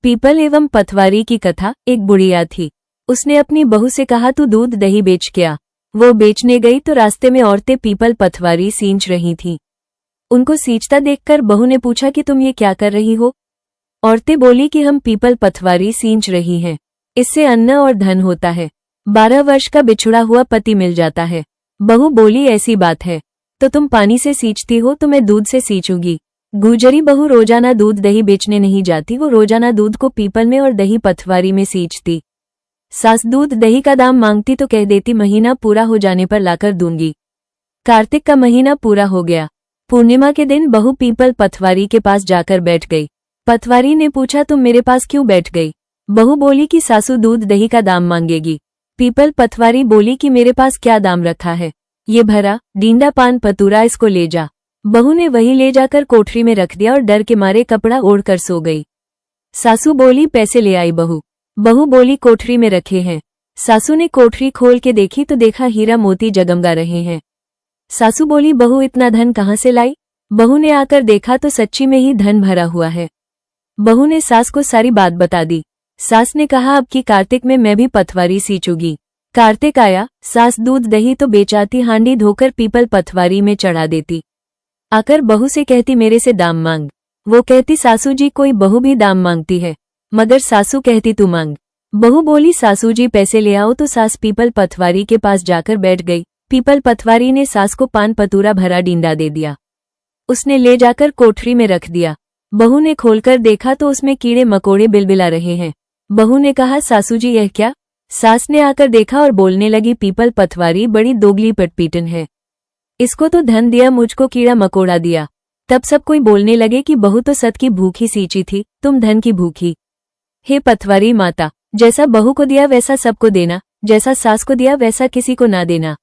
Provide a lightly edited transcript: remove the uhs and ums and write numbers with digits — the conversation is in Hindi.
पीपल एवं पथवारी की कथा। एक बुढ़िया थी। उसने अपनी बहू से कहा तू दूध दही बेच के आ। वो बेचने गई तो रास्ते में औरतें पीपल पथवारी सींच रही थीं। उनको सींचता देखकर बहू ने पूछा कि तुम ये क्या कर रही हो। औरतें बोली कि हम पीपल पथवारी सींच रही हैं, इससे अन्न और धन होता है, 12 वर्ष का बिछुड़ा हुआ पति मिल जाता है। बहू बोली ऐसी बात है तो तुम पानी से सींचती हो तो मैं दूध से सींचूंगी। गुजरी बहू रोजाना दूध दही बेचने नहीं जाती, वो रोजाना दूध को पीपल में और दही पथवारी में सींचती। सास दूध दही का दाम मांगती तो कह देती महीना पूरा हो जाने पर लाकर दूंगी। कार्तिक का महीना पूरा हो गया। पूर्णिमा के दिन बहू पीपल पथवारी के पास जाकर बैठ गई। पथवारी ने पूछा तुम मेरे पास क्यों बैठ गई। बहू बोली कि सासू दूध दही का दाम मांगेगी। पीपल पथवारी बोली कि मेरे पास क्या दाम रखा है, ये भरा डींडा पान पतूरा, इसको ले जा। बहू ने वही ले जाकर कोठरी में रख दिया और डर के मारे कपड़ा ओढ़कर सो गई। सासू बोली पैसे ले आई बहू। बहू बोली कोठरी में रखे हैं। सासू ने कोठरी खोल के देखी तो देखा हीरा मोती जगमगा रहे हैं। सासू बोली बहू इतना धन कहाँ से लाई। बहू ने आकर देखा तो सच्ची में ही धन भरा हुआ है। बहू ने सास को सारी बात बता दी। सास ने कहा अब की कार्तिक में मैं भी पथवारी सींचूंगी। कार्तिक आया, सास दूध दही तो बेचाती, हांडी धोकर पीपल पथवारी में चढ़ा देती। आकर बहू से कहती मेरे से दाम मांग। वो कहती सासू जी कोई बहू भी दाम मांगती है, मगर सासू कहती तू मांग। बहू बोली सासू जी पैसे ले आओ तो सास पीपल पथवारी के पास जाकर बैठ गई। पीपल पथवारी ने सास को पान पतूरा भरा डींडा दे दिया। उसने ले जाकर कोठरी में रख दिया। बहू ने खोलकर देखा तो उसमें कीड़े मकोड़े बिलबिला रहे हैं। बहू ने कहा सासू जी यह क्या। सास ने आकर देखा और बोलने लगी पीपल पथवारी बड़ी दोगली पटपीटन है, इसको तो धन दिया, मुझको कीड़ा मकोड़ा दिया। तब सब कोई बोलने लगे कि बहू तो सत की भूखी सींची थी, तुम धन की भूखी। हे पथवारी माता, जैसा बहू को दिया वैसा सबको देना, जैसा सास को दिया वैसा किसी को ना देना।